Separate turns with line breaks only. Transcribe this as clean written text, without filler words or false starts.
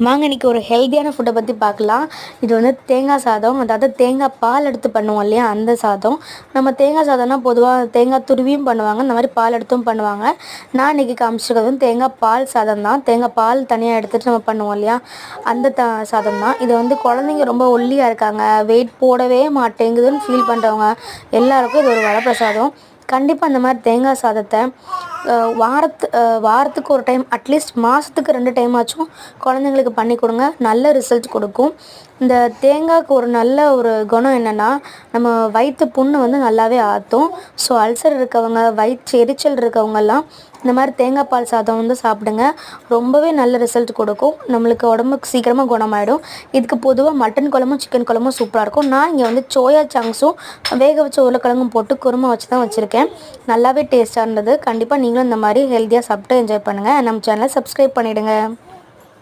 வாங்க இன்றைக்கி ஒரு ஹெல்த்தியான ஃபுட்டை பற்றி பார்க்கலாம். இது வந்து தேங்காய் சாதம், அதாவது தேங்காய் பால் எடுத்து பண்ணுவோம் இல்லையா, அந்த சாதம். நம்ம தேங்காய் சாதம்னா பொதுவாக தேங்காய் துருவியும் பண்ணுவாங்க, இந்த மாதிரி பால் எடுத்தும் பண்ணுவாங்க. நான் இன்றைக்கி காமிச்சிருக்கிறது வந்து தேங்காய் பால் சாதம் தான். தேங்காய் பால் தனியாக எடுத்துகிட்டு நம்ம பண்ணுவோம் இல்லையா, அந்த சாதம் தான். இது வந்து குழந்தைங்க ரொம்ப ஒல்லியாக இருக்காங்க, வெயிட் போடவே மாட்டேங்குதுன்னு ஃபீல் பண்ணுறவங்க எல்லாருக்கும் இது ஒரு வரப்பிரசாதம். கண்டிப்பாக இந்த மாதிரி தேங்காய் சாதத்தை வாரத்துக்கு ஒரு டைம், அட்லீஸ்ட் மாதத்துக்கு 2 டைம் ஆச்சும் குழந்தைங்களுக்கு பண்ணி கொடுங்க. நல்ல ரிசல்ட் கொடுக்கும். இந்த தேங்காய்க்கு ஒரு நல்ல ஒரு குணம் என்னென்னா, நம்ம வயிற்று புண்ணு வந்து நல்லாவே ஆற்றும். ஸோ அல்சர் இருக்கவங்க, வயிற்று எரிச்சல் இருக்கவங்கெல்லாம் இந்த மாதிரி தேங்காய் பால் சாதம் வந்து சாப்பிடுங்க. ரொம்பவே நல்ல ரிசல்ட் கொடுக்கும். நம்மளுக்கு உடம்புக்கு சீக்கிரமாக குணமாயிடும். இதுக்கு பொதுவாக மட்டன் குழம்பும் சிக்கன் குழம்பும் சூப்பராக இருக்கும். நான் இங்கே வந்து சோயா சங்க்ஸும் வேக வச்ச உருளைக்கிழங்கும் போட்டு குருமா வச்சு தான் வச்சுருக்கேன். நல்லாவே டேஸ்ட்டாக இருந்தது. கண்டிப்பாக நீங்களும் இந்த மாதிரி ஹெல்த்தியாக சாப்பிட்டு என்ஜாய் பண்ணுங்கள். நம்ம சேனலை சப்ஸ்கிரைப் பண்ணிவிடுங்க.